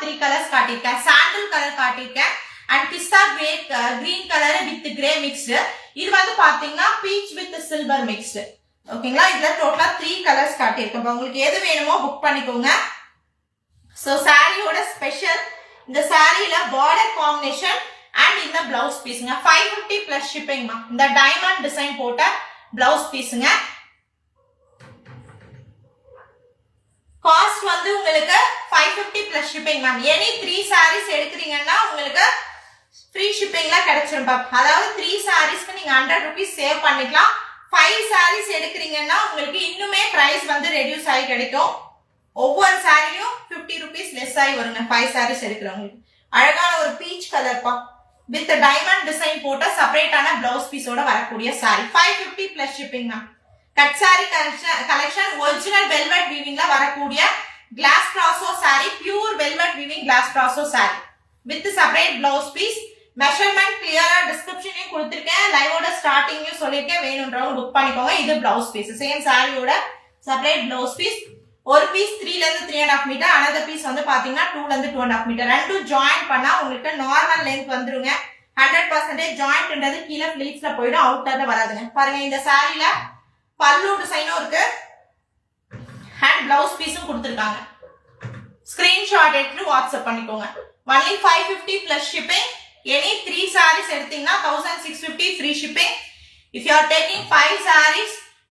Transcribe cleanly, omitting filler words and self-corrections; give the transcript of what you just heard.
3 colors காட்டிருக்கேன். Sandal colour காட்டிருக்கேன் and pista green color with grey mixed. இது வந்து பாத்தீங்கன்னா peach with silver mixed. ஓகேங்களா, இதுல டோட்டலா 3 colors காட்டிருக்கேன். உங்களுக்கு எது வேணுமோ புக் பண்ணிக்கோங்க. சோ சாரியோட ஸ்பெஷல் இந்த சாரியில பார்டர் காம்பினேஷன் and இந்த blouse பீஸ்ங்க 550 plus shipping மா. இந்த டைமண்ட் டிசைன் போட்ட blouse பீஸ்ங்க. காஸ்ட் வந்து உங்களுக்கு 550 plus shipping ma'am. Any 3 sarees எடுக்கிறீங்கன்னா உங்களுக்கு ஃப்ரீ ஷிப்பிங்ல கிடைச்சிரும் பாப். அதாவது 3 sareesக்கு நீங்க 100 rupees சேவ் பண்ணிக்கலாம். 5 sarees எடுக்கிறீங்கன்னா உங்களுக்கு இன்னுமே பிரைஸ் வந்து ரெடியூஸ் ஆகி கிடைக்கும். ஒவ்வொரு சாரியும் 50 rupees லெஸ் ஆகி வருங்க 5 sarees எடுக்கிறவங்களுக்கு. அழகான ஒரு பீச் கலர் பா வித் டைமண்ட் டிசைன் போட்ட செப்பரேட்டான பிளவுஸ் பீஸோட வரக்கூடிய sari 550 plus shipping ma'am. Cut sari collection original velvet வீவிங்ல வரக்கூடிய glass brasso sari, pure velvet weaving glass brasso sari with separate blouse piece. Measurement கிளியரா டிஸ்கிரிப்ஷன்லயும் கொடுத்திருக்கேன், லைவோட ஸ்டார்டிங்லயும் சொல்லிருக்கேன். வேணும்ன்றவங்க புக் பண்ணிக்கோங்க. இது பிளவுஸ் பீஸ், சேம் சாரியோட செப்பரேட் பிளவுஸ் பீஸ். ஒரு பீஸ் 3 ல இருந்து 3.5 மீட்டர், another பீஸ் வந்து பாத்தீங்கன்னா 2 ல இருந்து 2.5 மீட்டர். ரெண்டும் ஜாயின் பண்ணா உங்களுக்கு நார்மல் லென்த் வந்துருங்க. 100% ஜாயிண்ட்ன்றது கீழே ஃபிளீட்ஸ்ல போயிடும், அவுட்டர்ல வராதுங்க. பாருங்க இந்த சாரில பல்லு டிசைனும் இருக்கு அண்ட் பிளவுஸ் பீஸும் கொடுத்திருக்காங்க. ஸ்கிரீன்ஷாட் எடுத்து வாட்ஸ்அப் பண்ணிக்கோங்க. only 550 plus shipping. Any 3 sarees எடுத்தீங்கன்னா 1650 free shipping. If you are taking 5 sarees